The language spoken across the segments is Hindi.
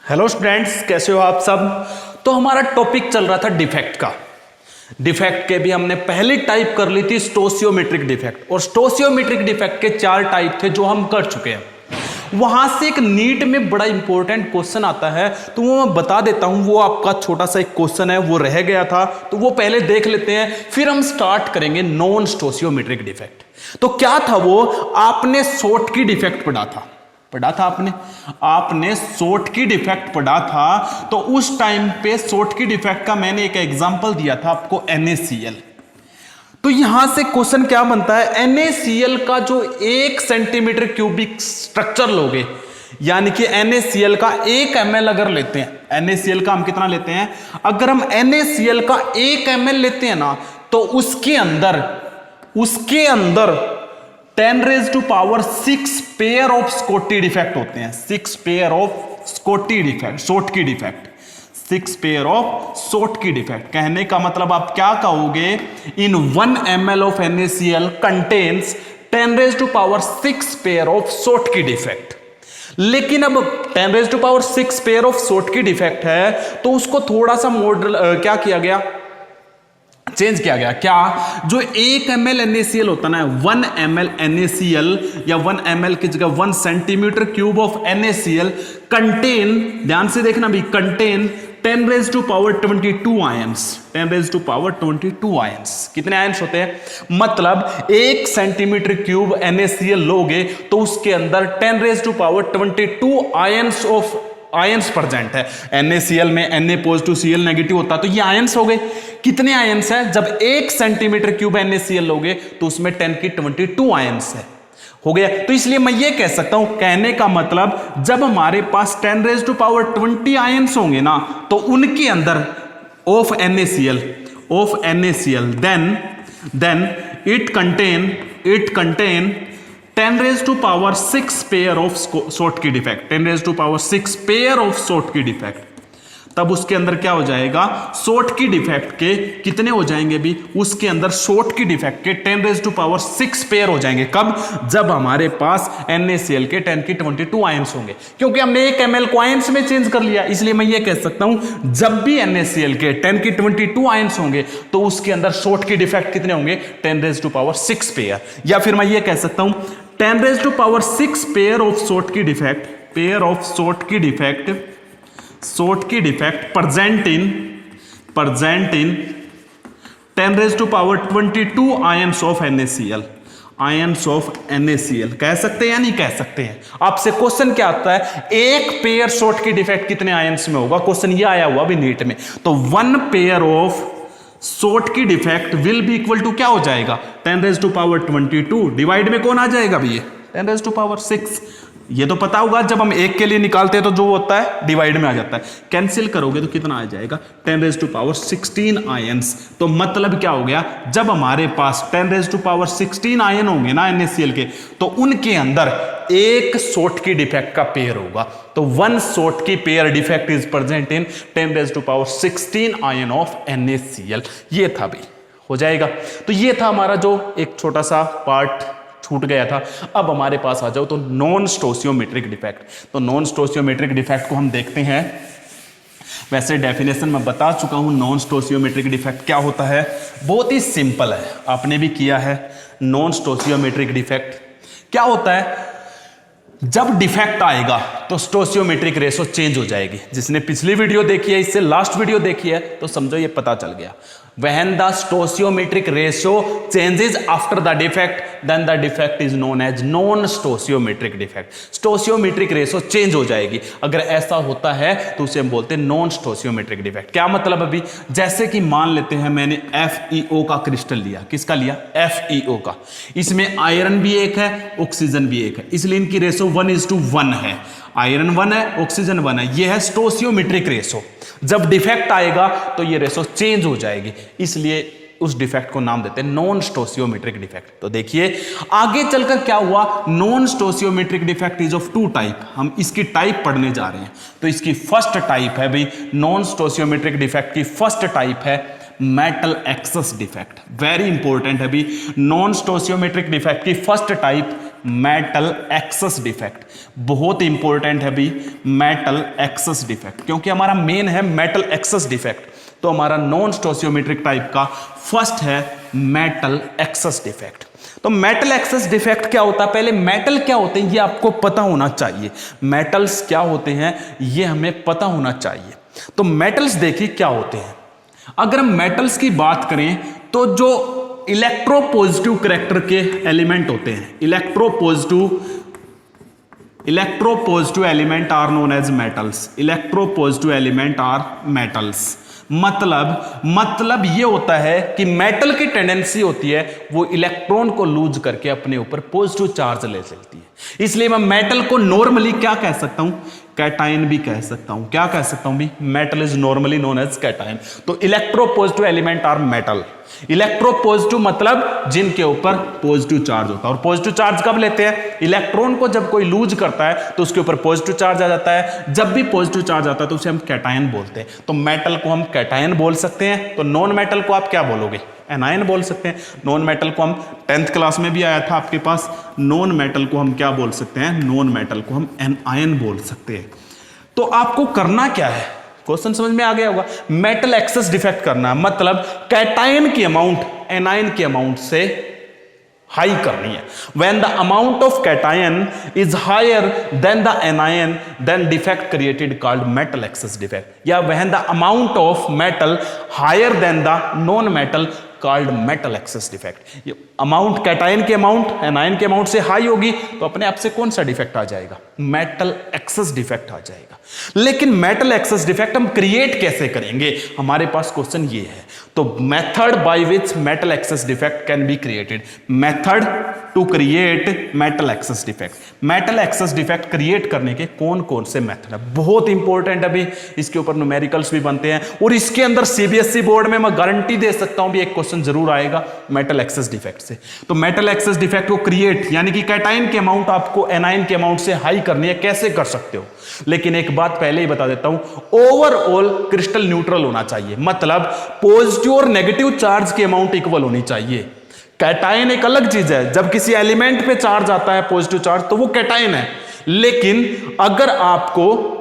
हेलो स्टूडेंट्स, कैसे हो आप सब। तो हमारा टॉपिक चल रहा था डिफेक्ट का। डिफेक्ट के भी हमने पहली टाइप कर ली थी स्टोसियोमेट्रिक डिफेक्ट, और स्टोसियोमेट्रिक डिफेक्ट के 4 टाइप थे जो हम कर चुके हैं। वहां से एक नीट में बड़ा इंपॉर्टेंट क्वेश्चन आता है, तो वो मैं बता देता हूं। वो आपका छोटा सा एक क्वेश्चन है, वो रह गया था, तो वो पहले देख लेते हैं, फिर हम स्टार्ट करेंगे नॉन स्टोसियोमेट्रिक डिफेक्ट। तो क्या था वो, आपने शॉर्ट की डिफेक्ट पढ़ा था आपने शॉर्ट की डिफेक्ट पढ़ा था। तो उस टाइम पे शॉर्ट की डिफेक्ट का मैंने एक एग्जांपल दिया था आपको, NaCl। तो यहां से क्वेश्चन क्या बनता है, NaCl का जो 1 सेंटीमीटर क्यूबिक स्ट्रक्चर लोगे, यानी कि NaCl का 1 ml अगर लेते हैं, NaCl का हम कितना लेते हैं, अगर हम NaCl का 1 ml लेते हैं ना, तो उसके अंदर 10⁻⁶ पेयर ऑफ स्कॉटी डिफेक्ट होते हैं। 6 pair of Schottky defect, Schottky defect, 6 pair of Schottky defect. कहने का मतलब आप क्या कहोगे, in 1 ml of NaCl contains 10⁻⁶ pair of Schottky defect. लेकिन अब 10⁻⁶ pair of Schottky defect है, तो उसको थोड़ा सा मॉडल क्या किया गया, चेंज किया गया। क्या, जो 1 ml NaCl होता ना, 1 ml NaCl या 1 ml की जगह 1 centimetre cube of NaCl contain, ध्यान से देखना भी, कंटेन 10⁻22 आयंस। 10⁻22 आयंस कितने आयंस होते हैं, मतलब 1 सेंटीमीटर क्यूब NaCl लोगे तो उसके अंदर 10⁻22 आयंस प्रेजेंट है। NaCl में Na पॉजिटिव Cl नेगेटिव होता, तो ये आयंस हो गए। कितने आयंस है, जब 1 सेंटीमीटर क्यूब NaCl लोगे तो उसमें 10⁻22 आयंस है, हो गया। तो इसलिए मैं ये कह सकता हूं, कहने का मतलब जब हमारे पास 10⁻20 आयंस होंगे ना, तो उनके अंदर of NaCl then it contain 10⁻⁶ pair of Schottky defect, 10⁻⁶ pair of Schottky defect. तब उसके अंदर क्या हो जाएगा, शॉर्ट की डिफेक्ट के कितने हो जाएंगे भी, उसके अंदर शॉर्ट की डिफेक्ट के 10⁻⁶ पेयर हो जाएंगे। कब, जब हमारे पास NaCl के 10⁻22 आयंस होंगे। क्योंकि हमने 1 ml को आयंस में चेंज कर लिया, इसलिए मैं ये कह सकता हूं, जब भी NaCl के 10⁻22 आयंस होंगे तो उसके अंदर शॉर्ट की डिफेक्ट कितने होंगे, 10⁻⁶ पेयर। या फिर मैं ये कह सकता हूं, 10⁻⁶ pair of Schottky defect present in 10⁻22 ions of NaCl। कह सकते हैं या नहीं कह सकते हैं। आपसे क्वेश्चन क्या आता है, 1 पेयर शॉर्ट की डिफेक्ट कितने आयंस में होगा, क्वेश्चन ये आया हुआ अभी नीट में। तो 1 pair of Schottky defect will be equal to क्या हो जाएगा, 10⁻22 डिवाइड में कौन आ जाएगा भी, ये 10⁻6। ये तो पता होगा, जब हम 1 के लिए निकालते हैं तो जो होता है डिवाइड में आ जाता है। कैंसिल करोगे तो कितना आ जाएगा, 10⁻16 आयंस। तो मतलब क्या हो गया, जब हमारे पास 10⁻16 आयन होंगे ना NaCl के, तो उनके अंदर 1 शॉर्ट की डिफेक्ट का पेयर होगा। तो 1 शॉर्ट की pair defect is present in 10⁻16 ion of NaCl। ये था भी, हो जाएगा। तो ये था हमारा जो एक छोटा सा पार्ट छूट गया था। अब हमारे पास आ जाओ तो नॉन स्टोसियोमेट्रिक डिफेक्ट। तो नॉन स्टोसियोमेट्रिक डिफेक्ट को हम देखते हैं। वैसे डेफिनेशन मैं बता चुका हूं, नॉन स्टोसियोमेट्रिक डिफेक्ट क्या होता है, बहुत ही सिंपल है, आपने भी किया है। नॉन स्टोसियोमेट्रिक डिफेक्ट क्या होता है, जब डिफेक्ट आएगा तो स्टोसियोमेट्रिक रेशो चेंज हो जाएगी। जिसने पिछली वीडियो देखी है, इससे लास्ट वीडियो देखी है, तो समझो ये पता चल गया। When the stoichiometric ratio changes after the defect, then the defect is known as non-stoichiometric defect. Stoichiometric ratio change हो जाएगी। अगर ऐसा होता है तो उसे हम बोलते हैं नॉन स्टोसियोमेट्रिक डिफेक्ट। क्या मतलब, अभी जैसे कि मान लेते हैं मैंने FeO का क्रिस्टल लिया, किसका लिया, FeO का। इसमें आयरन भी एक है, ऑक्सीजन भी एक है, इसलिए इनकी रेशो 1:1 है। आयरन 1 है, ऑक्सीजन 1 है, ये है स्टोसियोमेट्रिक रेशो। जब डिफेक्ट आएगा तो ये रेशो चेंज हो जाएगी, इसलिए उस डिफेक्ट को नाम देते हैं नॉन स्टोसियोमेट्रिक डिफेक्ट। तो देखिए आगे चलकर क्या हुआ, non stoichiometric defect is of 2 type. हम इसकी टाइप पढ़ने जा रहे हैं। तो इसकी फर्स्ट टाइप है भाई, नॉन स्टोसियोमेट्रिक डिफेक्ट की फर्स्ट टाइप है metal excess defect. Very important है भी, नॉन स्टोसियोमेट्रिक डिफेक्ट की first type metal excess defect. बहुत इंपॉर्टेंट है भी मेटल एक्सेस डिफेक्ट, क्योंकि हमारा मेन है मेटल एक्सेस डिफेक्ट। तो हमारा नॉन स्टोसियोमेट्रिक टाइप का फर्स्ट है मेटल एक्सेस डिफेक्ट। तो मेटल एक्सेस डिफेक्ट क्या होता है, पहले मेटल क्या होते हैं ये आपको पता होना चाहिए। मेटल्स क्या होते हैं ये हमें पता होना चाहिए। तो मेटल्स देखिए क्या होते हैं। अगर हम मेटल्स की बात करें तो जो इलेक्ट्रोपॉजिटिव कैरेक्टर के एलिमेंट होते हैं, electropositive element are known as metals. Electropositive element are metals. मतलब ये होता है कि मेटल की टेंडेंसी होती है वो इलेक्ट्रॉन को लूज करके अपने ऊपर पॉजिटिव चार्ज ले लेती है। इसलिए मैं मेटल को नॉर्मली क्या कह सकता हूं, कैटायन भी कह सकता हूं। क्या कह सकता हूं भी, metal is normally known as cation. तो electropositive element are metal. Electropositive मतलब जिनके ऊपर पॉजिटिव चार्ज होता है। और पॉजिटिव चार्ज कब लेते हैं, इलेक्ट्रॉन को जब कोई लूज करता है तो उसके ऊपर पॉजिटिव चार्ज आ जाता है। जब भी पॉजिटिव चार्ज आता है तो उसे हम कैटायन बोलते हैं। तो मेटल को हम कैटायन बोल सकते हैं। तो नॉन मेटल को आप क्या बोलोगे, एनायन बोल सकते हैं। नॉन मेटल को हम 10th क्लास में भी आया था आपके पास, नॉन मेटल को हम क्या बोल सकते हैं, नॉन मेटल को हम एनायन बोल सकते हैं। तो आपको करना क्या है, क्वेश्चन समझ में आ गया होगा। मेटल एक्सेस डिफेक्ट करना मतलब कैटायन की अमाउंट एनायन की अमाउंट से हाई करनी है। When the amount of cation is higher than the anion then defect created called metal excess defect, या when the amount of metal higher than the non metal called metal excess defect. Amount cation के अमाउंट एनायन के अमाउंट से हाई होगी तो अपने आप से कौन सा डिफेक्ट आ जाएगा, मेटल एक्सेस डिफेक्ट आ जाएगा। लेकिन मेटल एक्सेस डिफेक्ट हम क्रिएट कैसे करेंगे, हमारे पास क्वेश्चन ये है। तो method by which metal excess defect can be created, method to create metal excess defect. Metal excess defect create करने के कौन कौन से मेथड है, बहुत इंपॉर्टेंट है। अभी इसके ऊपर न्यूमेरिकल्स भी बनते हैं और इसके अंदर सीबीएसई बोर्ड में मैं गारंटी दे सकता हूं भी एक क्वेश्चन जरूर आएगा मेटल एक्सेस डिफेक्ट से। तो मेटल एक्सेस डिफेक्ट को क्रिएट यानी कि कैटायन के अमाउंट आपको एनायन के अमाउंट से हाई करनी है, कैसे कर सकते हो। लेकिन एक बात पहले ही बता देता हूं, ओवरऑल क्रिस्टल न्यूट्रल होना चाहिए। मतलब पॉजिटिव और नेगेटिव चार्ज की अमाउंट इक्वल होनी चाहिए। कैटायन एक अलग चीज है, जब किसी एलिमेंट पे चार्ज आता है पॉजिटिव चार्ज तो वो कैटायन है। लेकिन अगर आपको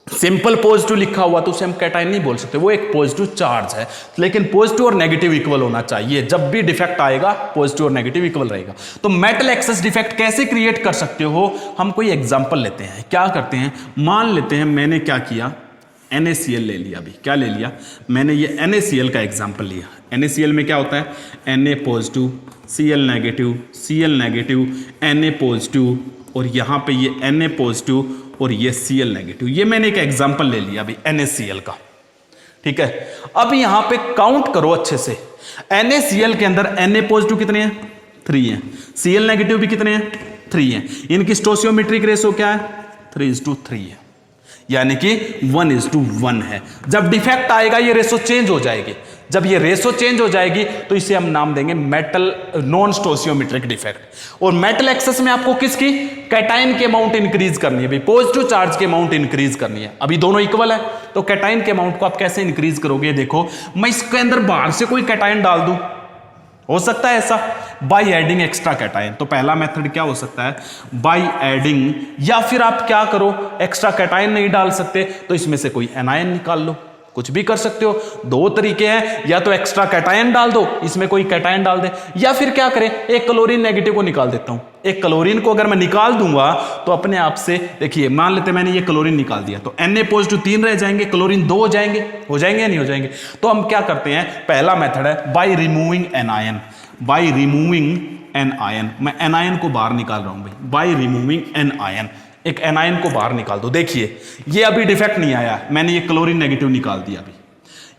सिंपल पॉजिटिव लिखा हुआ तो उसे हम कैटायन नहीं बोल सकते, वो एक पॉजिटिव चार्ज है। लेकिन पॉजिटिव और नेगेटिव इक्वल होना चाहिए, जब भी डिफेक्ट आएगा पॉजिटिव और नेगेटिव इक्वल रहेगा। तो मेटल एक्सेस डिफेक्ट कैसे क्रिएट कर सकते हो, हम कोई एग्जांपल लेते हैं। क्या करते हैं, मान लेते हैं मैंने क्या किया, NaCl ले लिया। अभी क्या ले लिया मैंने, ये NaCl का एग्जांपल लिया। NaCl में क्या होता है, Na positive, Cl negative, Na positive और यहाँ पे ये Na पॉजिटिव और ये Cl नेगेटिव। ये मैंने एक एग्जांपल ले लिया अभी NaCl का, ठीक है। अब यहाँ पे काउंट करो अच्छे से, NaCl के अंदर Na पॉजिटिव कितने हैं, 3 हैं। Cl नेगेटिव भी कितने हैं, 3 हैं। इनकी स्टोसियोमेट्रिक रेशो क्या है, 3:3 है, यानी कि 1:1 है। जब डिफेक्ट आएगा ये रेशो चेंज हो जाएगी। जब ये रेशो चेंज हो जाएगी तो इसे हम नाम देंगे मेटल नॉन स्टोसियोमेट्रिक डिफेक्ट। और मेटल एक्सेस में आपको किसकी, कैटायन के अमाउंट इंक्रीज करनी है, भाई पॉजिटिव चार्ज के अमाउंट इंक्रीज करनी है। अभी दोनों इक्वल है तो कैटायन के अमाउंट को आप कैसे इंक्रीज करोगे, देखो मैं इसके अंदर बाहर से कोई कैटायन डाल दूं, हो सकता है ऐसा, बाय एडिंग एक्स्ट्रा कैटायन। तो पहला मेथड क्या हो सकता है, बाय एडिंग, या फिर आप क्या करो, एक्स्ट्रा कैटायन नहीं डाल सकते तो इसमें से कोई एनायन निकाल लो, कुछ भी कर सकते हो। 2 तरीके हैं, या तो एक्स्ट्रा कैटायन डाल दो, इसमें कोई कैटायन डाल दे, या फिर क्या करें, एक क्लोरीन नेगेटिव को निकाल देता हूं। एक क्लोरीन को अगर मैं निकाल दूंगा तो अपने आप से देखिए, मान लेते मैंने ये क्लोरीन निकाल दिया तो Na पॉजिटिव 3 रह जाएंगे, क्लोरीन 2 हो जाएंगे या नहीं हो जाएंगे। तो हम क्या करते हैं, पहला मेथड है by removing anion, by removing anion. मैं एनायन को बाहर निकाल रहा हूं भाई, बाय रिमूविंग एन आयन, एक एनायन को बाहर निकाल दो। देखिए ये अभी डिफेक्ट नहीं आया, मैंने ये क्लोरीन नेगेटिव निकाल दिया। अभी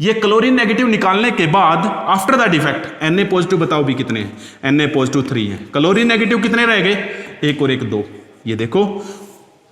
ये क्लोरीन नेगेटिव निकालने के बाद after the defect Na positive बताओ भी कितने हैं, Na पॉजिटिव 3 है, क्लोरीन नेगेटिव कितने रह गए, 1 और 1 2। ये देखो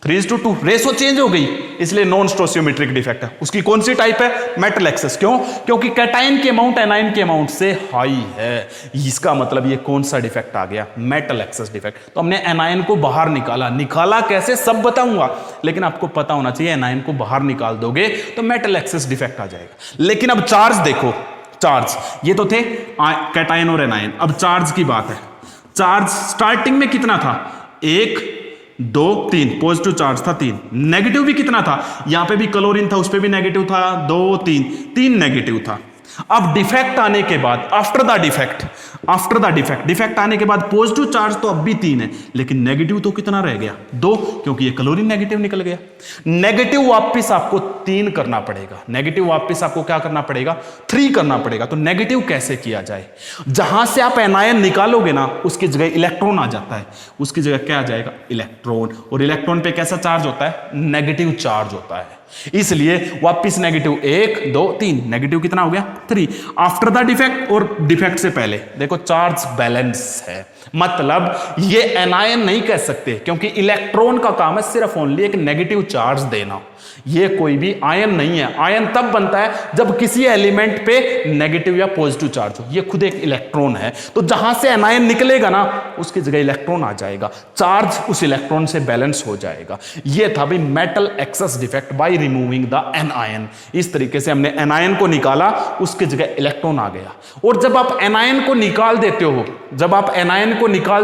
3:2 रेशो चेंज हो गई, इसलिए नॉन स्टोसियोमेट्रिक डिफेक्ट है। उसकी कौन सी टाइप है, मेटल एक्सेस। क्यों, क्योंकि कैटायन की अमाउंट एनायन के अमाउंट से हाई है। इसका मतलब ये कौन सा डिफेक्ट आ गया, मेटल एक्सेस डिफेक्ट। तो हमने एनायन को बाहर निकाला कैसे सब बताऊंगा, लेकिन आपको पता होना चाहिए एनायन को बाहर निकाल दोगे तो मेटल एक्सेस डिफेक्ट आ जाएगा। लेकिन अब चार्ज देखो, चार्ज ये तो थे कैटायन और एनायन, अब चार्ज की बात है। चार्ज स्टार्टिंग में कितना था, 1 2 3 पॉजिटिव चार्ज था 3, नेगेटिव भी कितना था, यहां पे भी क्लोरीन था, उस पे भी नेगेटिव था 2 3 नेगेटिव था। अब डिफेक्ट आने के बाद, आफ्टर द डिफेक्ट आने के बाद पॉजिटिव चार्ज तो अब भी 3 है, लेकिन नेगेटिव तो कितना रह गया 2, क्योंकि ये क्लोरीन नेगेटिव निकल गया। नेगेटिव वापस आपको 3 करना पड़ेगा, नेगेटिव वापस आपको क्या करना पड़ेगा 3 करना पड़ेगा। तो नेगेटिव कैसे किया जाए, जहां से आप एनायन निकालोगे ना उसकी जगह इलेक्ट्रॉन आ जाता है, उसकी जगह क्या आ जाएगा इलेक्ट्रॉन, और इलेक्ट्रॉन पे कैसा चार्ज होता है, नेगेटिव चार्ज होता है। इसलिए वापिस नेगेटिव 1 2 3, नेगेटिव कितना हो गया 3। आफ्टर द डिफेक्ट और डिफेक्ट से पहले देखो चार्ज बैलेंस है, मतलब ये एनायन नहीं कह सकते, क्योंकि इलेक्ट्रॉन का काम है सिर्फ ओनली एक नेगेटिव चार्ज देना, ये कोई भी आयन नहीं है। आयन तब बनता है जब किसी एलिमेंट पे नेगेटिव या पॉजिटिव चार्ज हो, ये खुद एक इलेक्ट्रॉन है। तो जहां से एनायन निकलेगा ना उसकी जगह इलेक्ट्रॉन आ जाएगा, चार्ज उस इलेक्ट्रॉन से बैलेंस हो जाएगा। ये था भाई metal excess defect by removing the anion. इस तरीके से हमने एनायन को निकाला, उसकी जगह इलेक्ट्रॉन आ गया। और जब आप एनायन को निकाल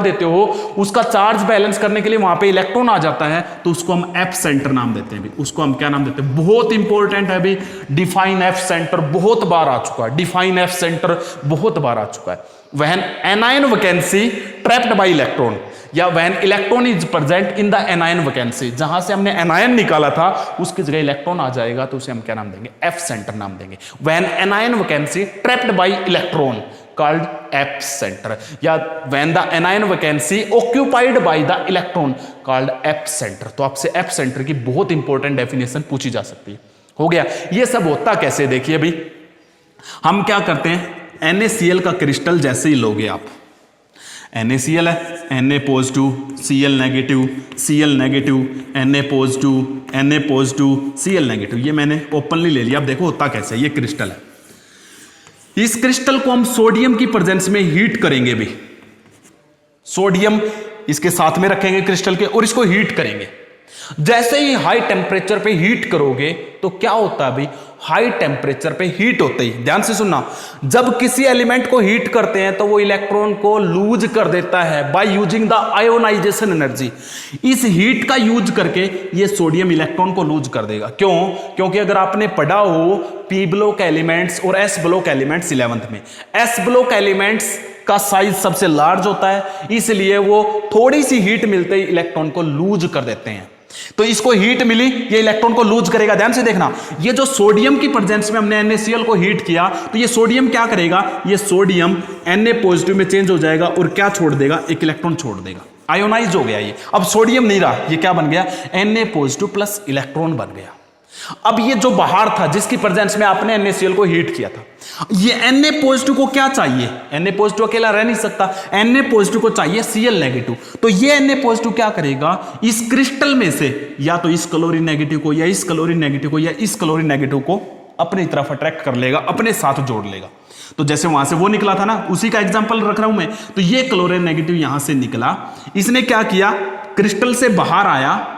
देते हो, उसका चार्ज बैलेंस करने के लिए वहां पे इलेक्ट्रॉन आ जाता है, तो उसको हम एफ सेंटर नाम देते हैं। उसको हम क्या नाम देते हैं, बहुत इंपॉर्टेंट है अभी, डिफाइन एफ सेंटर बहुत बार आ चुका है, डिफाइन एफ सेंटर बहुत बार आ चुका है। When anion vacancy trapped by electron, या when electron is present in the anion vacancy, जहां से हमने एनायन निकाला था उसकी जगह इलेक्ट्रॉन आ जाएगा, तो उसे हम क्या नाम देंगे, एफ सेंटर नाम देंगे। When anion vacancy trapped by electron called F center, या when the anion vacancy occupied by the electron called F center। तो आपसे F center की बहुत इंपॉर्टेंट डेफिनेशन पूछी जा सकती है। हो गया, ये सब होता कैसे, देखिए भाई हम क्या करते हैं, NaCl का क्रिस्टल जैसे ही लोगे आप, NaCl है, Na positive Cl negative, Cl negative Na positive Cl negative, ये मैंने ओपनली ले लिया। अब देखो होता कैसे, ये क्रिस्टल है, इस क्रिस्टल को हम सोडियम की प्रेजेंस में हीट करेंगे भी, सोडियम इसके साथ में रखेंगे क्रिस्टल के और इसको हीट करेंगे। जैसे ही हाई टेम्परेचर पे हीट करोगे तो क्या होता है भाई, हाई टेम्परेचर पे हीट होते ही, ध्यान से सुनना, जब किसी एलिमेंट को हीट करते हैं तो वो इलेक्ट्रॉन को लूज कर देता है by using the ionisation energy. इस हीट का यूज करके ये सोडियम इलेक्ट्रॉन को लूज कर देगा। क्यों? क्योंकि अगर आपने पढ़ा हो पी ब्लॉक एलिमेंट्स और एस ब्लॉक एलिमेंट्स 11th में, एस ब्लॉक एलिमेंट्स का साइज सबसे लार्ज होता है, इसलिए वो थोड़ी सी हीट मिलते ही इलेक्ट्रॉन को लूज कर देते हैं। तो इसको हीट मिली, ये इलेक्ट्रॉन को लूज करेगा। ध्यान से देखना, ये जो सोडियम की प्रेजेंस में हमने NaCl को हीट किया, तो ये सोडियम क्या करेगा, ये सोडियम Na पॉजिटिव में चेंज हो जाएगा और क्या छोड़ देगा, एक इलेक्ट्रॉन छोड़ देगा, आयोनाइज हो गया ये। अब सोडियम नहीं रहा, ये क्या बन गया, Na पॉजिटिव प्लस इलेक्ट्रॉन बन गया। अब ये जो बाहर था जिसकी प्रेजेंस में आपने NaCl को हीट किया था, ये Na पॉजिटिव को क्या चाहिए, Na पॉजिटिव अकेला रह नहीं सकता, Na पॉजिटिव को चाहिए Cl नेगेटिव। तो ये Na पॉजिटिव क्या करेगा, इस क्रिस्टल में से या तो इस क्लोरीन नेगेटिव को या इस क्लोरीन नेगेटिव को या इस क्लोरीन नेगेटिव को अपनी तरफ अट्रैक्ट कर लेगा, अपने साथ जोड़ लेगा। तो जैसे वहां से वो निकला था ना, उसी का एग्जांपल रख रहा हूं मैं। तो ये क्लोरीन नेगेटिव यहां से निकला, इसने क्या किया, क्रिस्टल से बाहर आया,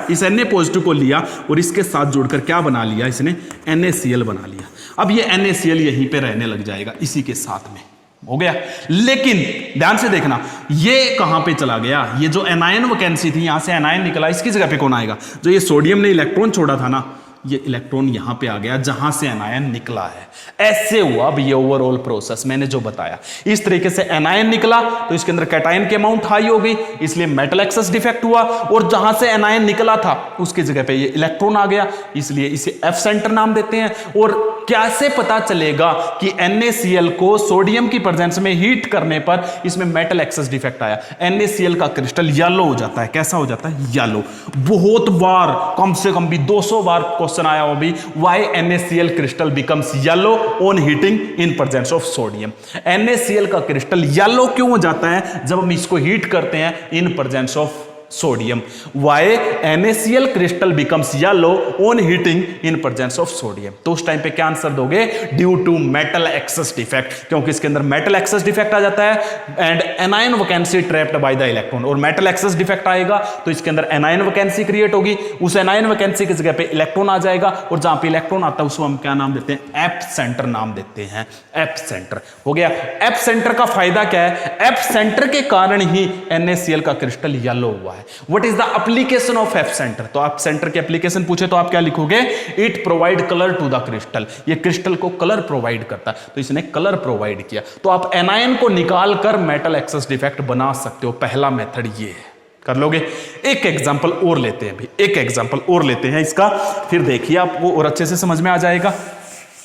इस Na पॉजिटिव को लिया और इसके साथ जोड़कर क्या बना लिया, इसने NaCl बना लिया। अब ये NaCl यहीं पे रहने लग जाएगा इसी के साथ में, हो गया। लेकिन ध्यान से देखना, ये कहां पे चला गया, ये जो एनायन वैकेंसी थी यहां से एनायन निकला, इसकी जगह पे कौन आएगा, जो ये सोडियम ने इलेक्ट्रॉन छोड़ा था ना, ये इलेक्ट्रॉन यहां पे आ गया जहां से एनायन निकला है। ऐसे हुआ अब ये ओवरऑल प्रोसेस मैंने जो बताया। इस तरीके से एनायन निकला तो इसके अंदर कैटायन की अमाउंट हाई हो गई, इसलिए मेटल एक्सेस डिफेक्ट हुआ, और जहां से एनायन निकला था उसकी जगह पे ये इलेक्ट्रॉन आ गया, इसलिए इसे एफ सेंटर नाम देते हैं। और कैसे पता चलेगा कि NaCl को सोडियम की प्रेजेंस में हीट करने पर इसमें मेटल एक्सेस डिफेक्ट आया, NaCl का क्रिस्टल येलो हो जाता है। कैसा हो जाता है, येलो। बहुत बार, कम से कम भी 200 बार क्वेश्चन आया हो भी, why NaCl crystal becomes yellow on heating in presence of sodium. NaCl का क्रिस्टल येलो क्यों हो जाता है जब हम इसको हीट करते हैं in presence of sodium. Why NaCl crystal becomes yellow on heating in presence of sodium. तो उस टाइम पे क्या आंसर दोगे? Due to metal excess defect, क्योंकि इसके अंदर मेटल एक्सेस डिफेक्ट आ जाता है and anion vacancy trapped by the electron. और मेटल एक्सेस डिफेक्ट आएगा तो इसके अंदर एनायन वैकेंसी क्रिएट होगी, उस एनायन वैकेंसी की जगह पे इलेक्ट्रॉन आ जाएगा और जहां पे इलेक्ट्रॉन आता है उसको हम क्या नाम देते हैं? एप सेंटर नाम देते हैं। एप सेंटर हो गया। एप सेंटर का फायदा क्या है? एप सेंटर के कारण ही NaCl का क्रिस्टल येलो हुआ है। What is the application of app centre? तो आप सेंटर के एप्लीकेशन पूछे तो आप क्या लिखोगे? It provide colour to the crystal. ये क्रिस्टल को कलर प्रोवाइड करता है, तो इसने कलर प्रोवाइड किया। तो आप एनायन को निकाल कर मेटल एक्सेस डिफेक्ट बना सकते हो। पहला मेथड ये है, कर लोगे। एक एग्जांपल और लेते हैं, एक एग्जांपल और लेते हैं इसका, फिर देखिए आपको और अच्छे से समझ में आ जाएगा।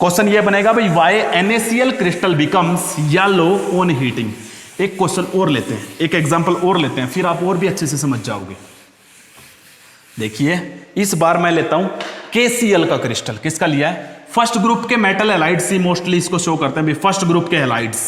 क्वेश्चन ये बनेगा भाई, why NaCl crystal becomes yellow on heating. एक क्वेश्चन और लेते हैं, एक एग्जांपल और लेते हैं, फिर आप और भी अच्छे से समझ जाओगे। देखिए इस बार मैं लेता हूं KCl का क्रिस्टल। किसका लिया है? फर्स्ट ग्रुप के मेटल हैलाइड्स ही मोस्टली इसको शो करते हैं भाई, फर्स्ट ग्रुप के हैलाइड्स,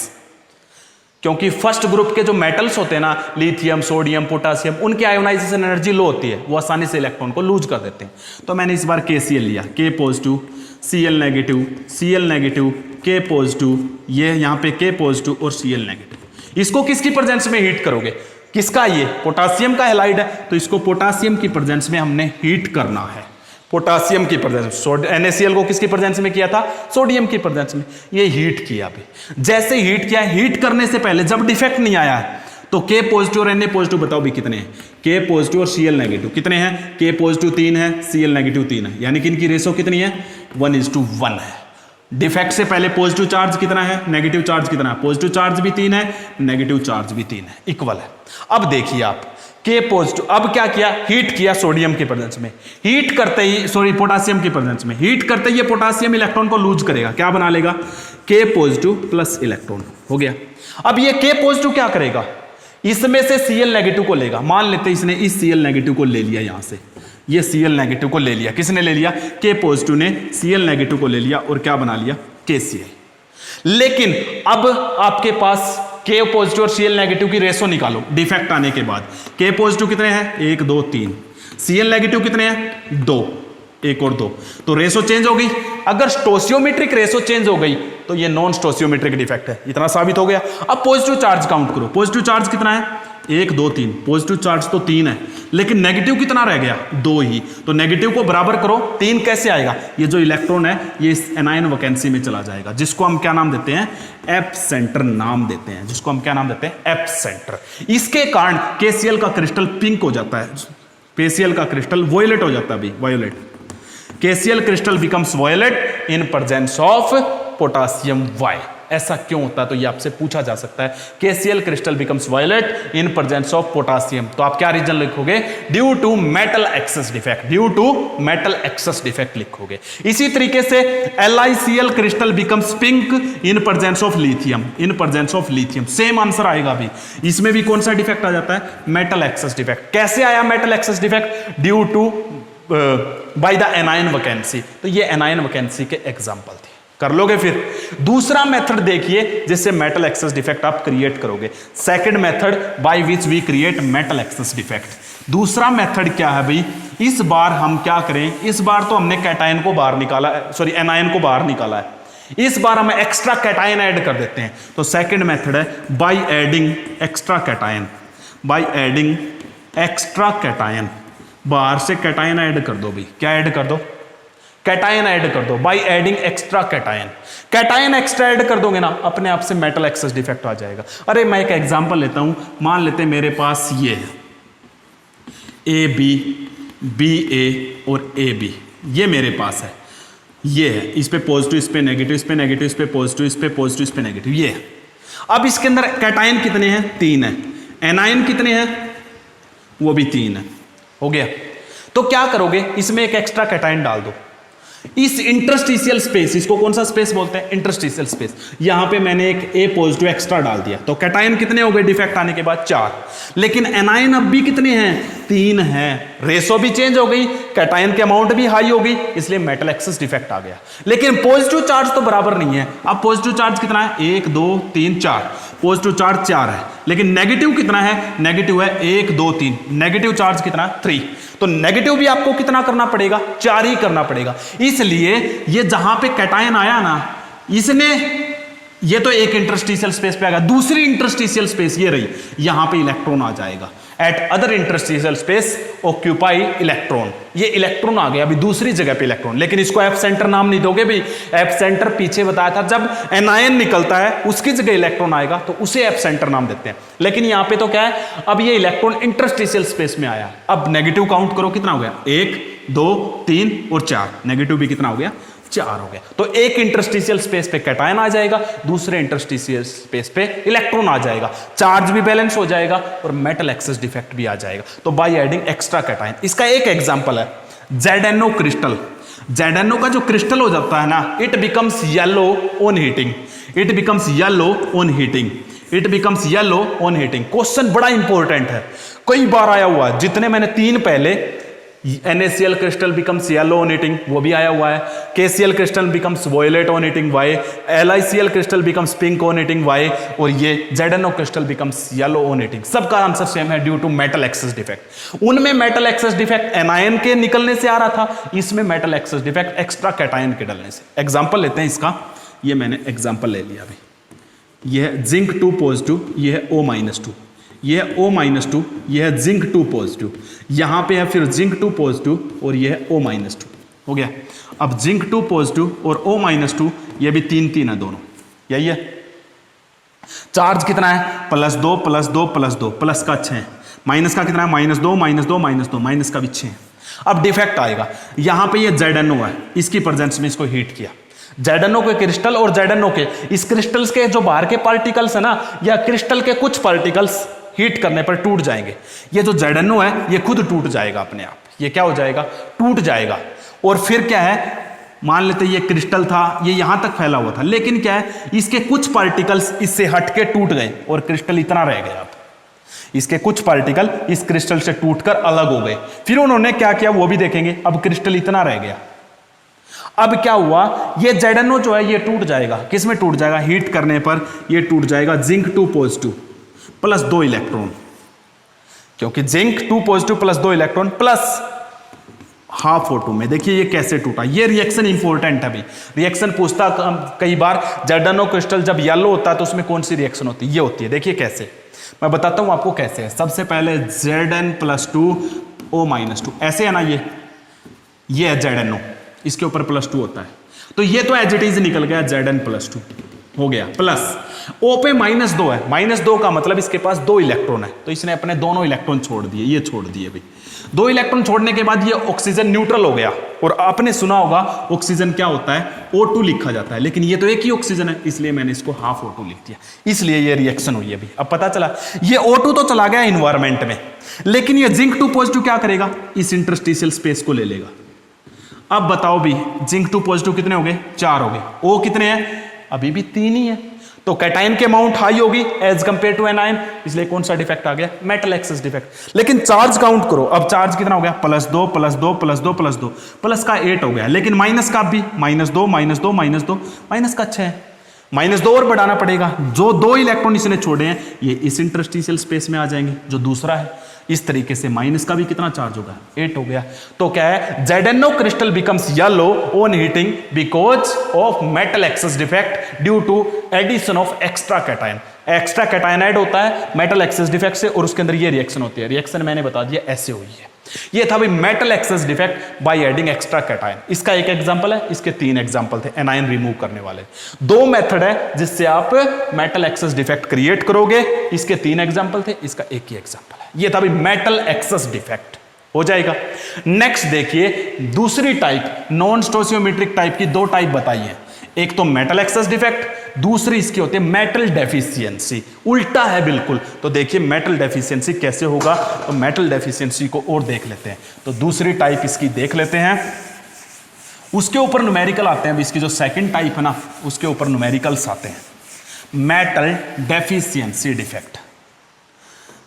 क्योंकि फर्स्ट ग्रुप के जो मेटल्स होते हैं ना, लिथियम, सोडियम, पोटासियम, उनकी आयोनाइजेशन एनर्जी लो होती है, वो आसानी से इलेक्ट्रॉन को लूज कर देते हैं। तो मैंने इस बार KCl लिया, K positive, Cl negative, Cl negative, K positive, ये यहाँ पे K पॉजिटिव और Cl नेगेटिव। इसको किसकी प्रेजेंस में हीट करोगे? किसका? ये पोटासियम का हैलाइड है, तो इसको पोटासियम की प्रेजेंस में हमने हीट करना है। पोटासियम की प्रेजेंस, NaCl को किसकी प्रेजेंस में किया था? सोडियम की प्रेजेंस में। ये हीट किया अभी। जैसे हीट किया, हीट करने से पहले जब डिफेक्ट नहीं आया है तो K पॉजिटिव और Na पॉजिटिव बताओ भी कितने हैं? K पॉजिटिव और Cl नेगेटिव कितने हैं? K पॉजिटिव 3 है, Cl नेगेटिव 3 है, यानी कि इनकी रेशो कितनी है? 1:1 है। डिफेक्ट से पहले पॉजिटिव चार्ज कितना है, नेगेटिव चार्ज कितना है? पॉजिटिव चार्ज भी 3 है, नेगेटिव चार्ज भी 3 है, इक्वल है। अब देखिए आप K पॉजिटिव, अब क्या किया? हीट किया सोडियम की प्रेजेंस में। हीट करते ही, सॉरी पोटासियम की प्रेजेंस में हीट करते ही ये पोटासियम इलेक्ट्रॉन को लूज करेगा। क्या बना लेगा? K पॉजिटिव प्लस इलेक्ट्रॉन हो गया। अब ये K पॉजिटिव क्या करेगा? इसमें से Cl नेगेटिव को लेगा। मान लेते हैं इसने इस Cl नेगेटिव को ले लिया, यहां से ये Cl नेगेटिव को ले लिया। किसने ले लिया? K पॉजिटिव ने Cl नेगेटिव को ले लिया और क्या बना लिया? KCl। लेकिन अब आपके पास K पॉजिटिव और Cl नेगेटिव की रेशो निकालो डिफेक्ट आने के बाद। K पॉजिटिव कितने हैं? 1 2 3। Cl नेगेटिव कितने हैं? 2, 1 और 2। तो रेशो चेंज हो गई। अगर स्टोसियोमेट्रिक रेशो चेंज हो गई तो ये नॉन स्टोसियोमेट्रिक डिफेक्ट है, इतना साबित हो गया। अब पॉजिटिव चार्ज काउंट करो। पॉजिटिव चार्ज कितना है? 1 2 3। पॉजिटिव चार्ज तो 3 है, लेकिन नेगेटिव कितना रह गया? 2 ही। तो नेगेटिव को बराबर करो, 3 कैसे आएगा? ये जो इलेक्ट्रॉन है ये इस एनायन वैकेंसी में चला जाएगा, जिसको हम क्या नाम देते हैं? एप सेंटर नाम देते हैं, जिसको हम क्या नाम देते हैं? App centre. इसके कारण KCl का क्रिस्टल पिंक हो जाता है, KCl का क्रिस्टल वॉयलेट हो जाता है भी, violet. KCl crystal becomes violet in presence of potassium why. ऐसा क्यों होता है? तो ये आपसे पूछा जा सकता है। KCl crystal becomes violet in presence of potassium. तो आप क्या रीजन लिखोगे? Due to metal excess defect, due to metal excess defect लिखोगे। इसी तरीके से LiCl crystal becomes pink in presence of lithium, in presence of lithium. Same answer आएगा भी। इसमें भी कौन सा डिफेक्ट आ जाता है? Metal excess defect. कैसे आया metal excess defect? Due to by the anion vacancy. तो ये एनायन वैकेंसी के एग्जांपल थे, कर लोगे। फिर दूसरा मेथड देखिए जिससे मेटल एक्सेस डिफेक्ट आप क्रिएट करोगे। Second method by which we create metal excess defect. दूसरा मेथड क्या है भाई? इस बार हम क्या करें? इस बार तो हमने कैटायन को बाहर निकाला, सॉरी एनायन को बाहर निकाला है। इस बार हम एक्स्ट्रा कैटायन ऐड कर देते हैं। तो सेकंड मेथड है by adding extra cation, by adding extra cation. बाहर से कैटायन ऐड कर दो भाई। क्या ऐड कर दो? कैटायन ऐड कर दो by adding extra cation. Cation extra add कर दोगे ना, अपने आप से मेटल एक्सेस डिफेक्ट आ जाएगा। अरे मैं एक एग्जांपल लेता हूं। मान लेते हैं मेरे पास ये है AB, BA और AB, ये मेरे पास है। ये है, इस पे पॉजिटिव, इस पे नेगेटिव, इस पे नेगेटिव, इस पे पॉजिटिव, इस पे पॉजिटिव, इस पे नेगेटिव, ये है। अब इसके अंदर कैटायन कितने हैं? 3 है। एनायन कितने हैं? वो भी 3 है। हो गया। तो क्या करोगे? इसमें एक एक्स्ट्रा कैटायन डाल दो। इस इंटरस्टिशियल स्पेस, इसको कौन सा स्पेस बोलते हैं? Interstitial space. यहां पे मैंने एक A पॉजिटिव एक्स्ट्रा डाल दिया। तो कैटायन कितने हो गए डिफेक्ट आने के बाद? 4। लेकिन एनायन अब भी कितने हैं? 3 हैं। रेशो भी चेंज हो गई, कैटायन की अमाउंट भी हाई हो गई, इसलिए मेटल एक्सेस डिफेक्ट आ गया। लेकिन पॉजिटिव चार्ज तो बराबर नहीं है। अब पॉजिटिव चार्ज कितना है? 1 2 3 4। पॉजिटिव चार्ज 4 है, लेकिन नेगेटिव कितना है, नेगेटिव है 1 2 3, नेगेटिव चार्ज कितना 3, तो नेगेटिव भी आपको कितना करना पड़ेगा, 4 ही करना पड़ेगा। इसलिए ये जहां पे कैटायन आया ना, इसने ये तो एक इंटरस्टिशियल स्पेस पे आएगा, दूसरी इंटरस्टिशियल स्पेस ये रही, यहां पे इलेक्ट्रॉन आ जाएगा। Eight other interstitial space occupy electron, ये इलेक्ट्रॉन आ गया अभी दूसरी जगह पे इलेक्ट्रॉन, लेकिन इसको एफ सेंटर नाम नहीं दोगे भाई। एफ सेंटर पीछे बताया था, जब एनायन निकलता है उसकी जगह इलेक्ट्रॉन आएगा तो उसे एफ सेंटर नाम देते हैं। लेकिन यहां पे तो क्या है, अब ये इलेक्ट्रॉन इंटरस्टिशियल स्पेस में आया। अब नेगेटिव काउंट करो कितना हो गया, 1 2 3 और 4, नेगेटिव भी कितना हो गया, 4 हो गया। तो एक इंटरस्टिशियल स्पेस पे कैटायन आ जाएगा, दूसरे इंटरस्टिशियल स्पेस पे इलेक्ट्रॉन आ जाएगा, चार्ज भी बैलेंस हो जाएगा और मेटल एक्सेस डिफेक्ट भी आ जाएगा। तो बाय एडिंग एक्स्ट्रा कैटायन, इसका एक एग्जांपल है ZnO क्रिस्टल। ZnO का जो क्रिस्टल हो जाता है ना, it becomes yellow on heating, it becomes yellow on heating, it becomes yellow on heating. Question बड़ा इंपॉर्टेंट है, कई बार आया हुआ है, जितने मैंने 3 पहले, NaCl crystal becomes yellow on heating, वो भी आया हुआ है। KCl crystal becomes violet on heating, why. LiCl crystal becomes pink on heating, why. और ये ZnO crystal becomes yellow on heating. सबका आंसर सेम है, due to metal excess defect. उनमें मेटल एक्सेस डिफेक्ट एनायन के निकलने से आ रहा था, इसमें metal excess defect extra cation के डलने से। एग्जाम्पल लेते हैं इसका, ये मैंने एग्जाम्पल ले लिया अभी। ये है जिंक 2 पॉजिटिव, ये है O-2, ये है O-2, ये है जिंक 2 पॉजिटिव, यहां पे है फिर जिंक 2 पॉजिटिव और ये है O-2, हो गया। अब जिंक 2 पॉजिटिव और O-2, ये भी 3 है दोनों, यही है। चार्ज कितना है, +2 +2 +2, प्लस का 6, माइनस का कितना है, -2 -2 -2, माइनस का भी 6। अब डिफेक्ट आएगा, यहां पे ये ZnO है, इसकी प्रेजेंस में इसको हीट किया। ZnO के क्रिस्टल और ZnO के इस क्रिस्टल्स के जो बाहर के पार्टिकल्स है ना, या क्रिस्टल के कुछ पार्टिकल्स हीट करने पर टूट जाएंगे। ये जो ZnO है ये खुद टूट जाएगा अपने आप, ये क्या हो जाएगा, टूट जाएगा। और फिर क्या है, मान लेते ये क्रिस्टल था, ये यहां तक फैला हुआ था, लेकिन क्या है, इसके कुछ पार्टिकल्स इससे हटके टूट गए और क्रिस्टल इतना रह गया। अब इसके कुछ पार्टिकल इस क्रिस्टल से टूटकर अलग हो गए, फिर उन्होंने क्या किया वो भी देखेंगे। अब क्रिस्टल इतना रह गया, अब क्या हुआ, ये ZnO जो है ये टूट जाएगा। किस में टूट जाएगा, हीट करने पर ये टूट जाएगा जिंक 2 पॉजिटिव +2 इलेक्ट्रॉन, क्योंकि zinc 2 positive +2 electron plus half O2 में। देखिए ये कैसे टूटा, ये रिएक्शन इंपॉर्टेंट है। अभी रिएक्शन पूछता कई बार, ZnO क्रिस्टल जब येलो होता है तो उसमें कौन सी रिएक्शन होती है, ये होती है। देखिए कैसे, मैं बताता हूं आपको कैसे है। सबसे पहले Zn+2 O-2, ऐसे है ना, ये है ZnO, इसके ऊपर +2 होता है, तो ये तो एज इट इज निकल गया, Zn+2 हो गया। प्लस O पे -2 है, -2 का मतलब इसके पास 2 इलेक्ट्रॉन है, तो इसने अपने दोनों इलेक्ट्रॉन छोड़ दिए, ये छोड़ दिए भाई। 2 इलेक्ट्रॉन छोड़ने के बाद ये ऑक्सीजन न्यूट्रल हो गया। और आपने सुना होगा ऑक्सीजन क्या होता है, O2 लिखा जाता है, लेकिन ये तो एक ही ऑक्सीजन है, इसलिए मैंने इसको हाफ O2 लिख दिया, इसलिए ये रिएक्शन हुई अभी। अब पता चला ये O2 तो चला गया इन्वायरमेंट में, लेकिन ये जिंक 2 पॉजिटिव क्या करेगा, इस इंटरस्टिशियल स्पेस को ले लेगा। अब बताओ भी, जिंक 2 पॉजिटिव कितने हो गए, 4 हो गए। O कितने हैं, अभी भी 3 ही है, तो कैटायन के अमाउंट हाई होगी एज कंपेयर टू एनायन, इसलिए कौन सा डिफेक्ट आ गया, मेटल एक्सेस डिफेक्ट। लेकिन चार्ज काउंट करो, अब चार्ज कितना हो गया, +2 +2 +2 +2, प्लस का 8 हो गया, लेकिन माइनस का भी -2 -2 -2, माइनस का 6, -2 और बढ़ाना पड़ेगा। जो 2 इलेक्ट्रॉन इसने छोड़े हैं ये इस इंटरस्टिशियल स्पेस में आ जाएंगे, जो दूसरा है। इस तरीके से माइनस का भी कितना चार्ज होगा, 8 हो गया। तो क्या है, ZnO crystal becomes yellow on heating because of metal excess defect due to addition of extra cation. Extra cation add होता है मेटल एक्सेस डिफेक्ट से, और उसके अंदर ये रिएक्शन होती है। रिएक्शन मैंने बता दिया ऐसे हुई है। ये था भाई metal excess defect by adding extra cation. इसका एक एग्जांपल है, इसके 3 एग्जांपल थे एनायन रिमूव करने वाले। 2 मेथड है जिससे आप मेटल एक्सेस डिफेक्ट क्रिएट करोगे, इसके 3 एग्जांपल थे, इसका एक ही एग्जांपल है। ये था भाई मेटल एक्सेस डिफेक्ट, हो जाएगा। नेक्स्ट देखिए दूसरी टाइप, नॉन स्टोसियोमेट्रिक टाइप की 2 टाइप बताई है। एक तो मेटल एक्सेस डिफेक्ट, दूसरी इसकी होती है मेटल डेफिशिएंसी, उल्टा है बिल्कुल। तो देखिए मेटल डेफिशिएंसी कैसे होगा, तो मेटल डेफिशिएंसी को और देख लेते हैं। तो दूसरी टाइप इसकी देख लेते हैं, उसके ऊपर न्यूमेरिकल आते हैं। इसकी जो सेकंड टाइप है ना, उसके ऊपर न्यूमेरिकल्स आते हैं। Metal deficiency defect.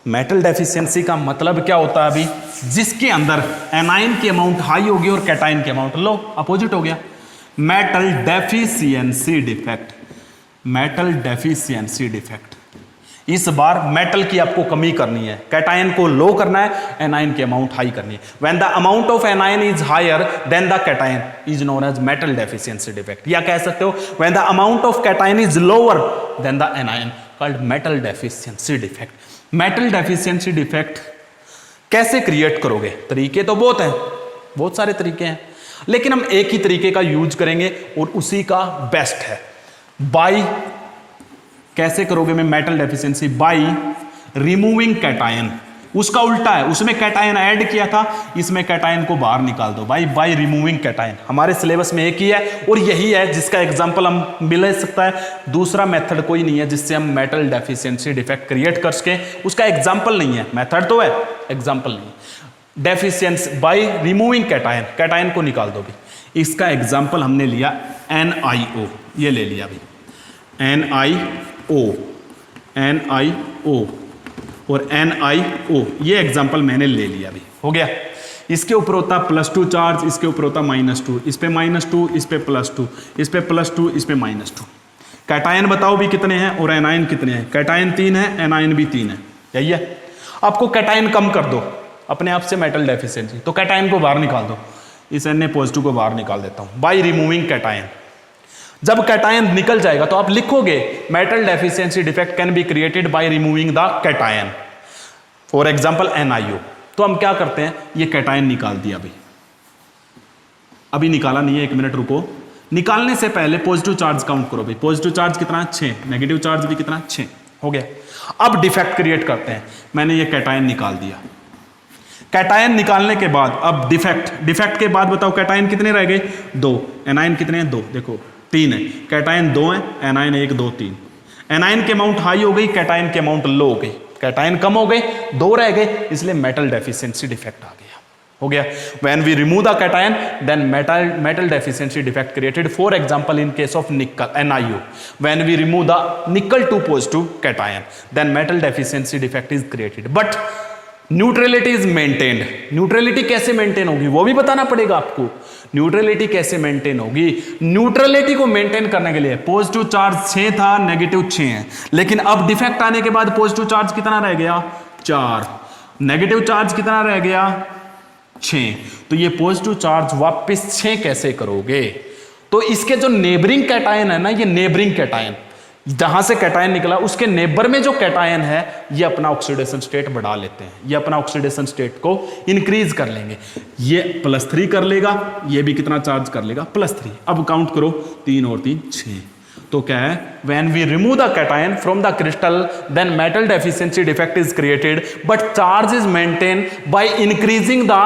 Metal deficiency का मतलब क्या होता है, अभी जिसके अंदर एनायन की अमाउंट हाई होगी और कैटायन की अमाउंट लो, अपोजिट हो गया। Metal deficiency defect, metal deficiency defect. इस बार मेटल की आपको कमी करनी है, कैटायन को लो करना है, एनायन की अमाउंट हाई करनी है। When the amount of anion is higher than the cation is known as metal deficiency defect, या कह सकते हो when the amount of cation is lower than the anion called metal deficiency defect. Metal deficiency defect कैसे क्रिएट करोगे? तरीके तो बहुत हैं, बहुत सारे तरीके हैं, लेकिन हम एक ही तरीके का यूज करेंगे और उसी का बेस्ट है। बाय कैसे करोगे मैं metal deficiency? By removing cation. उसका उल्टा है, उसमें कैटायन ऐड किया था, इसमें कैटायन को बाहर निकाल दो। बाय रिमूविंग कैटायन हमारे सिलेबस में एक ही है और यही है जिसका एग्जांपल हम मिल सकता है। दूसरा मेथड कोई नहीं है जिससे हम मेटल डेफिशिएंसी डिफेक्ट क्रिएट कर सके, उसका एग्जाम्पल नहीं है। मेथड तो है, एग्जाम्पल नहीं। Deficiency by removing cation, cation को निकाल दो भी। इसका एग्जाम्पल हमने लिया NiO, ये ले लिया भी NiO और NiO, ये एग्जाम्पल मैंने ले लिया भी, हो गया। इसके ऊपर होता +2 चार्ज, इसके ऊपर होता -2, इस पे -2, इस पे +2, इस पे +2, इस पे -2। कैटायन बताओ भी कितने हैं और एनायन कितने हैं? कैटायन 3 है, एनायन भी 3 है, यही है। आपको कैटायन कम कर दो अपने आप से मेटल डेफिशिएंसी, तो कैटायन को बाहर निकाल दो। इस Na+ को बाहर निकाल देता हूं बाय रिमूविंग कैटायन। जब कैटायन निकल जाएगा तो आप लिखोगे metal deficiency defect can be created by removing the cation, for example NiO। तो हम क्या करते हैं, ये कैटायन निकाल दिया भाई, अभी निकाला नहीं है, 1 मिनट रुको। निकालने से पहले पॉजिटिव चार्ज काउंट करो भाई। पॉजिटिव चार्ज कितना? 6, नेगेटिव चार्ज भी कितना? 6, हो गया। अब डिफेक्ट क्रिएट करते हैं। मैंने ये कैटायन निकाल दिया। कैटायन निकालने के बाद अब डिफेक्ट के बाद बताओ कैटायन कितने रह गए? 2। एनायन कितने हैं? 2, देखो 3 है, कैटायन 2 है, एनायन 1 2 3। एनायन की अमाउंट हाई हो गई, कैटायन की अमाउंट लो हो गई। कैटायन कम हो गए, 2 रह गए, इसलिए मेटल डेफिशिएंसी डिफेक्ट आ गया, हो गया। When we remove the cation then metal deficiency defect created, for example in case of nickel NiO। When we remove the nickel 2+ cation then metal deficiency defect is created, but neutrality is maintained. Neutrality कैसे मेंटेन होगी वो भी बताना पड़ेगा आपको। न्यूट्रलिटी कैसे मेंटेन होगी? न्यूट्रलिटी को मेंटेन करने के लिए पॉजिटिव चार्ज 6 था, नेगेटिव 6 है, लेकिन अब डिफेक्ट आने के बाद पॉजिटिव चार्ज कितना रह गया? 4, नेगेटिव चार्ज कितना रह गया? 6। तो ये पॉजिटिव चार्ज वापस 6 कैसे करोगे? तो इसके जो नेबरिंग कैटायन है ना, ये नेबरिंग कैटायन, जहां से कैटायन निकला उसके नेबर में जो कैटायन है ये अपना ऑक्सीडेशन स्टेट बढ़ा लेते हैं, ये अपना ऑक्सीडेशन स्टेट को इंक्रीज कर लेंगे। ये +3 कर लेगा, ये भी कितना चार्ज कर लेगा? +3। अब काउंट करो, 3 और 3 6। तो क्या है? When we remove the cation from the crystal then metal deficiency defect is created, but charge is maintain by increasing the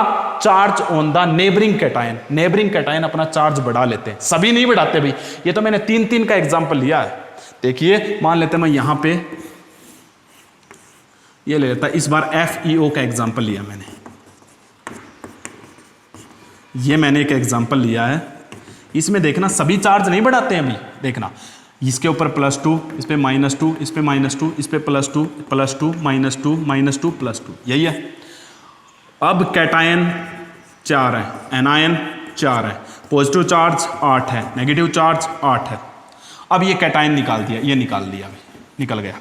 charge on the neighbouring cation. Neighbouring cation अपना चार्ज बढ़ा लेते हैं, सभी नहीं बढ़ाते भाई। ये तो मैंने 3 का एग्जाम्पल लिया है। देखिए, मान लेते हैं मैं यहां पे ये ले लेता, इस बार FeO का एग्जाम्पल लिया मैंने, ये मैंने एक एग्जाम्पल लिया है। इसमें देखना सभी चार्ज नहीं बढ़ाते हैं अभी, देखना इसके ऊपर +2, इस पे -2, इस पे -2, इस पे +2, +2, -2, -2, +2, यही है। अब कैटायन 4 है, एनायन 4 है, पॉजिटिव चार्ज 8 है, नेगेटिव चार्ज 8 है। अब ये कैटायन निकाल दिया, ये निकाल दिया भाई, निकल गया।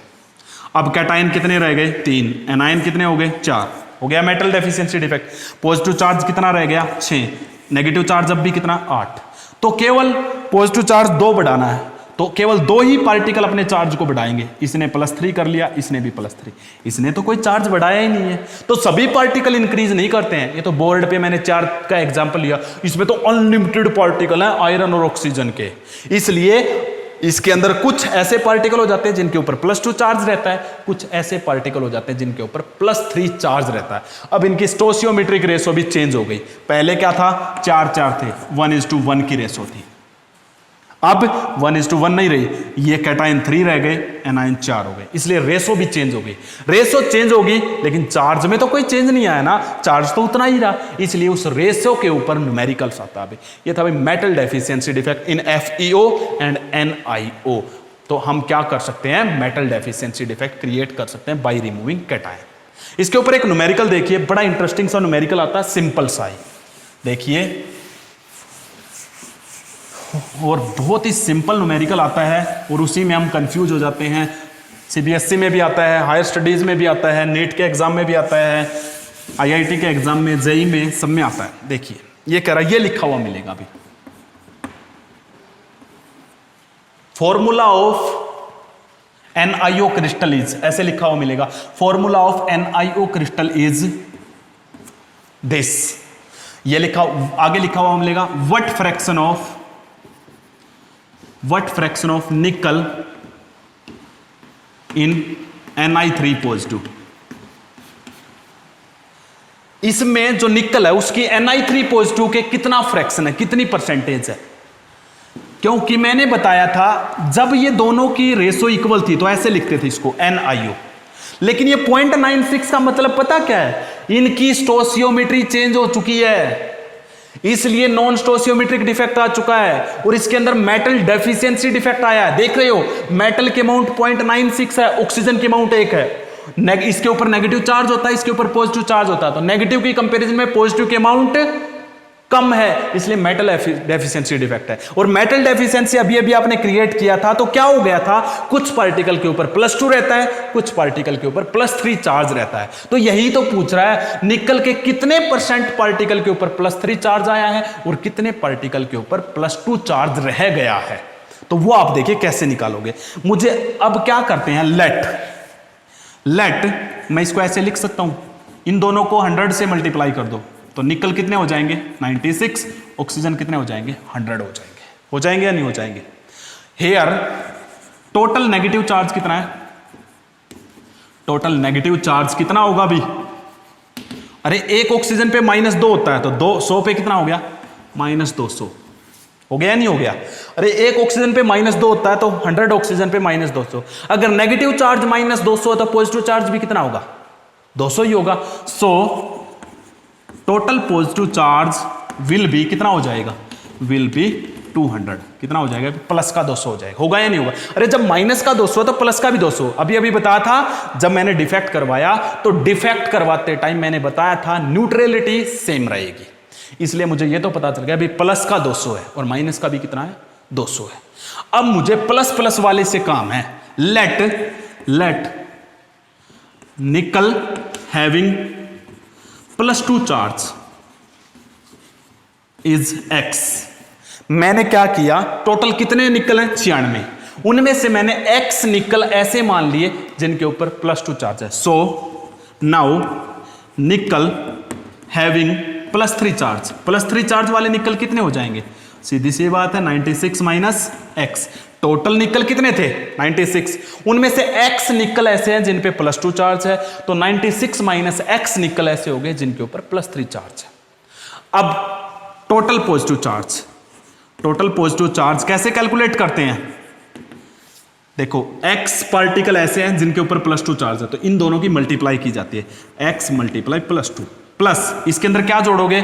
अब कैटायन कितने रह गए? 3। एनायन कितने हो गए? 4, हो गया metal deficiency defect. Positive charge कितना रह गया? 6, नेगेटिव चार्ज अब भी कितना? 8। तो केवल पॉजिटिव चार्ज 2 बढ़ाना है, तो केवल 2 ही पार्टिकल अपने चार्ज को बढ़ाएंगे। इसने +3 कर लिया, इसने भी +3, इसने तो कोई चार्ज बढ़ाया ही नहीं है। तो सभी पार्टिकल इंक्रीज नहीं करते हैं। ये तो बोर्ड पे मैंने 4 का एग्जाम्पल लिया, इसमें तो अनलिमिटेड पार्टिकल है आयरन और ऑक्सीजन के, इसलिए इसके अंदर कुछ ऐसे पार्टिकल हो जाते हैं जिनके ऊपर +2 चार्ज रहता है, कुछ ऐसे पार्टिकल हो जाते हैं जिनके ऊपर +3 चार्ज रहता है। अब इनकी स्टोसियोमेट्रिक रेशो भी चेंज हो गई। पहले क्या था? 4 थे, 1:1 की रेशो थी। अब 1:1 नहीं रही, ये कैटायन 3 रह गए, एनायन 4 हो गए, इसलिए रेशो भी चेंज हो गई। रेशो चेंज होगी लेकिन चार्ज में तो कोई चेंज नहीं आया ना, चार्ज तो उतना ही रहा, इसलिए उस रेशो के ऊपर न्यूमेरिकल्स आता है। ये था भाई metal deficiency defect in FeO and NiO। तो हम क्या कर सकते हैं? मेटल डेफिशिएंसी डिफेक्ट क्रिएट कर सकते हैं बाय रिमूविंग कैटायन। इसके ऊपर एक न्यूमेरिकल देखिए, बड़ा इंटरेस्टिंग सा न्यूमेरिकल आता है, सिंपल सा ही, देखिए, और बहुत ही सिंपल न्यूमेरिकल आता है और उसी में हम कंफ्यूज हो जाते हैं। CBSE में भी आता है, हायर स्टडीज में भी आता है, नीट के एग्जाम में भी आता है, IIT के एग्जाम में, JEE में, सब में आता है। देखिए ये कह रहा है, ये लिखा हुआ मिलेगा अभी, formula of NiO crystal is, ऐसे लिखा हुआ मिलेगा, formula of NiO crystal is this. ये लिखा, आगे लिखा हुआ मिलेगा what fraction of nickel in Ni3 positive. इसमें जो निकल है उसकी Ni3 पॉजिटिव के कितना फ्रैक्शन है, कितनी परसेंटेज है। क्योंकि मैंने बताया था जब ये दोनों की रेशो इक्वल थी तो ऐसे लिखते थे इसको NiO, लेकिन ये 0.96 का मतलब पता क्या है, इनकी स्टोसियोमेट्री चेंज हो चुकी है, इसलिए नॉन स्टोसियोमेट्रिक डिफेक्ट आ चुका है, और इसके अंदर मेटल डेफिशिएंसी डिफेक्ट आया है। देख रहे हो, मेटल के अमाउंट 0.96 है, ऑक्सीजन के अमाउंट 1 है, इसके ऊपर नेगेटिव चार्ज होता है, इसके ऊपर पॉजिटिव चार्ज होता है, तो नेगेटिव की कंपैरिजन में पॉजिटिव के अमाउंट कम है, इसलिए मेटल डेफिशिएंसी डिफेक्ट है। और मेटल डेफिशिएंसी अभी आपने क्रिएट किया था तो क्या हो गया था, कुछ पार्टिकल के ऊपर +2 रहता है, कुछ पार्टिकल के ऊपर +3 चार्ज रहता है। तो यही तो पूछ रहा है, निकल के कितने % पार्टिकल के ऊपर +3 चार्ज आया है और कितने पार्टिकल के ऊपर +2 चार्ज रह गया है। तो वो आप देखिए कैसे निकालोगे। मुझे अब क्या करते हैं, लेट मैं इसको ऐसे लिख सकता हूं, इन दोनों को 100 से मल्टीप्लाई कर दो तो निकल कितने हो जाएंगे 96, ऑक्सीजन कितने हो जाएंगे 100 हो जाएंगे या नहीं हो जाएंगे। हेयर टोटल नेगेटिव चार्ज कितना है, टोटल नेगेटिव चार्ज कितना होगा अभी, अरे एक ऑक्सीजन पे -2 होता है तो 200 पे कितना हो गया -200 हो गया नहीं हो गया। अरे एक ऑक्सीजन पे -2 होता है तो 100 ऑक्सीजन पे -200, अगर नेगेटिव चार्ज -200 है तो पॉजिटिव चार्ज भी कितना होगा 200 ही होगा। So total positive charge will be कितना हो जाएगा, विल बी 200, कितना हो जाएगा प्लस का 200 हो जाएगा, होगा या नहीं होगा। अरे जब माइनस का 200 तो प्लस का भी 200। अभी बताया था जब मैंने डिफेक्ट करवाया तो डिफेक्ट करवाते टाइम मैंने बताया था न्यूट्रलिटी सेम रहेगी, इसलिए मुझे ये तो पता चल गया अभी प्लस का 200 है और माइनस का भी कितना है 200 है। अब मुझे प्लस प्लस वाले से काम है, लेट निकल हैविंग +2 चार्ज इज X। मैंने क्या किया, टोटल कितने निकल हैं 96, उनमें से मैंने X निकल ऐसे मान लिए जिनके ऊपर +2 चार्ज है। सो नाउ निकल हैविंग +3 चार्ज, +3 चार्ज वाले निकल कितने हो जाएंगे, सीधी सी बात है 96 माइनस X। टोटल निकल कितने थे 96, उनमें से X निकल ऐसे हैं जिन पे +2 चार्ज है, तो 96 माइनस X निकल ऐसे हो गए जिनके ऊपर +3 चार्ज है। अब टोटल पॉजिटिव चार्ज कैसे कैलकुलेट करते हैं, देखो X पार्टिकल ऐसे हैं जिनके ऊपर +2 चार्ज है तो इन दोनों की मल्टीप्लाई की जाती है, X मल्टीप्लाई +2 प्लस इसके अंदर क्या जोड़ोगे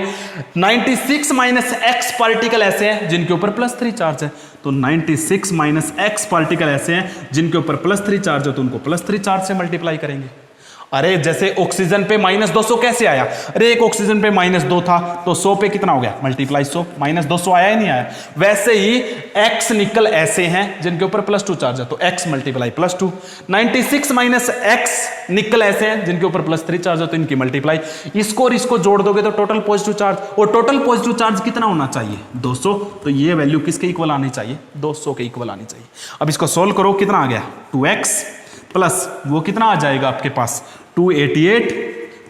96 माइनस X पार्टिकल ऐसे हैं जिनके ऊपर +3 चार्ज है, तो 96 माइनस X पार्टिकल ऐसे हैं जिनके ऊपर +3 चार्ज है तो उनको +3 चार्ज से मल्टीप्लाई करेंगे। अरे जैसे ऑक्सीजन पे -200 कैसे आया, अरे एक ऑक्सीजन पे -2 था तो 100 पे कितना हो गया मल्टीप्लाई 100, -200 आया ही नहीं आया। वैसे ही X निकल ऐसे हैं जिनके ऊपर +2 चार्ज है तो X मल्टीप्लाई +2, 96 माइनस X निकल ऐसे हैं जिनके ऊपर +3 चार्ज है तो इनकी मल्टीप्लाई, इसको और इसको जोड़ दोगे तो टोटल पॉजिटिव चार्ज, और टोटल पॉजिटिव चार्ज कितना होना चाहिए 200, तो ये वैल्यू किसके इक्वल आनी चाहिए 200 के इक्वल आनी चाहिए। अब इसको सोल्व करो, कितना आ गया 2X प्लस वो कितना आ जाएगा आपके पास 288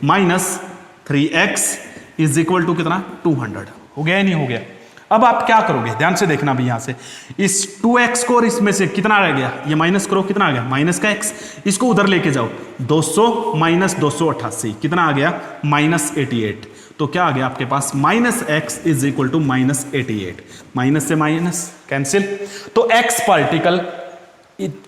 minus 3X is equal to कितना 200, हो गया या नहीं हो गया। अब आप क्या करोगे, ध्यान से देखना भी, यहां से इस 2X को और इसमें से कितना रह गया, ये माइनस करो, कितना आ गया माइनस का X, इसको उधर लेके जाओ 200 माइनस 288 कितना आ गया -88, तो क्या आ गया आपके पास -X is equal to -88, minus से माइनस कैंसिल, तो X पार्टिकल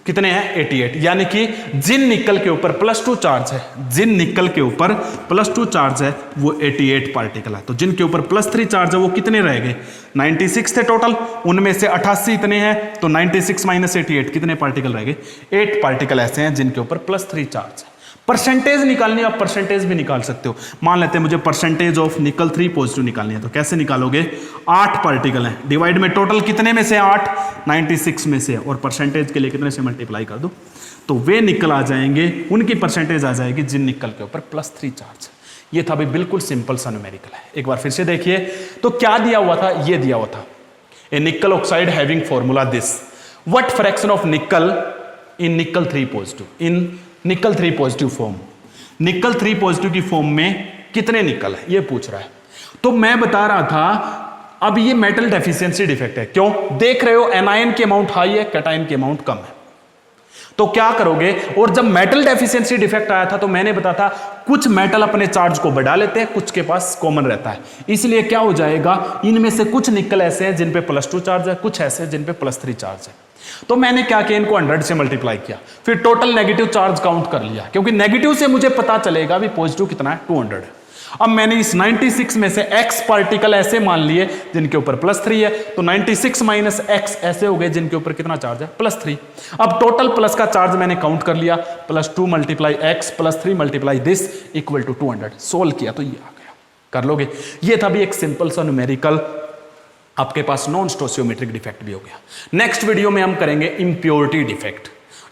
कितने हैं 88, यानी कि जिन निकल के ऊपर +2 चार्ज है, जिन निकल के ऊपर +2 चार्ज है वो 88 पार्टिकल है, तो जिनके ऊपर +3 चार्ज है वो कितने रह गए 96 थे टोटल, उनमें से 88 इतने हैं तो 96 माइनस 88 कितने पार्टिकल रह गए 8 पार्टिकल ऐसे हैं जिनके ऊपर +3 चार्ज है। परसेंटेज निकालनी है, आप परसेंटेज भी निकाल सकते हो, मान लेते हैं मुझे परसेंटेज ऑफ निकल 3 पॉजिटिव निकालनी है, तो कैसे निकालोगे 8 पार्टिकल हैं डिवाइड में टोटल कितने में से 8 96 में से, और परसेंटेज के लिए कितने से मल्टीप्लाई कर दो तो वे निकल आ जाएंगे, उनकी परसेंटेज आ जाएगी जिन निकल के ऊपर +3 चार्ज है। ये था भाई बिल्कुल सिंपल सा न्यूमेरिकल है। एक बार फिर से देखिए, तो क्या दिया हुआ था, ये दिया हुआ था a nickel oxide having formula this, what fraction of nickel in निकल 3 पॉजिटिव, इन निकल 3 पॉजिटिव फॉर्म, निकल 3 पॉजिटिव की फॉर्म में कितने निकल है ये पूछ रहा है। तो मैं बता रहा था अब ये मेटल डेफिशिएंसी डिफेक्ट है, क्यों देख रहे हो एनायन की अमाउंट हाई है, कैटायन की अमाउंट कम है, तो क्या करोगे, और जब मेटल डेफिशिएंसी डिफेक्ट आया था तो मैंने बताया था कुछ मेटल अपने चार्ज को बढ़ा लेते हैं, कुछ के पास कॉमन रहता है, इसलिए क्या हो जाएगा, इनमें से कुछ निकल ऐसे हैं जिन पे +2 चार्ज है, कुछ ऐसे हैं जिन पे +3 चार्ज है। तो मैंने क्या किया, इनको 100 से मल्टीप्लाई किया, फिर टोटल नेगेटिव चार्ज काउंट कर लिया, क्योंकि नेगेटिव से मुझे पता चलेगा भी पॉजिटिव कितना है, 200 है। अब मैंने इस 96 में से x पार्टिकल ऐसे मान लिए जिनके ऊपर +3 है, तो 96 माइनस x ऐसे हो गए जिनके ऊपर कितना चार्ज है, +3। अब टोटल प्लस का चार्ज मैंने काउंट कर लिया, +2 multiply x +3 multiply this equal to 200। Solve किया तो ये आ गया, कर लोगे। ये था भी एक सिंपल सा न्यूमेरिकल, आपके पास नॉन स्टोसियोमेट्रिक डिफेक्ट भी हो गया। नेक्स्ट वीडियो में हम करेंगे इम्प्योरिटी डिफेक्ट,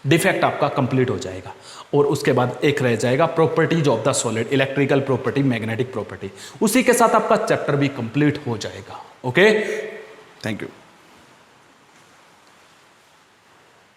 डिफेक्ट आपका कंप्लीट हो जाएगा, और उसके बाद एक रह जाएगा properties of the solid, electrical property, magnetic property, उसी के साथ आपका चैप्टर भी कंप्लीट हो जाएगा। Okay, thank you.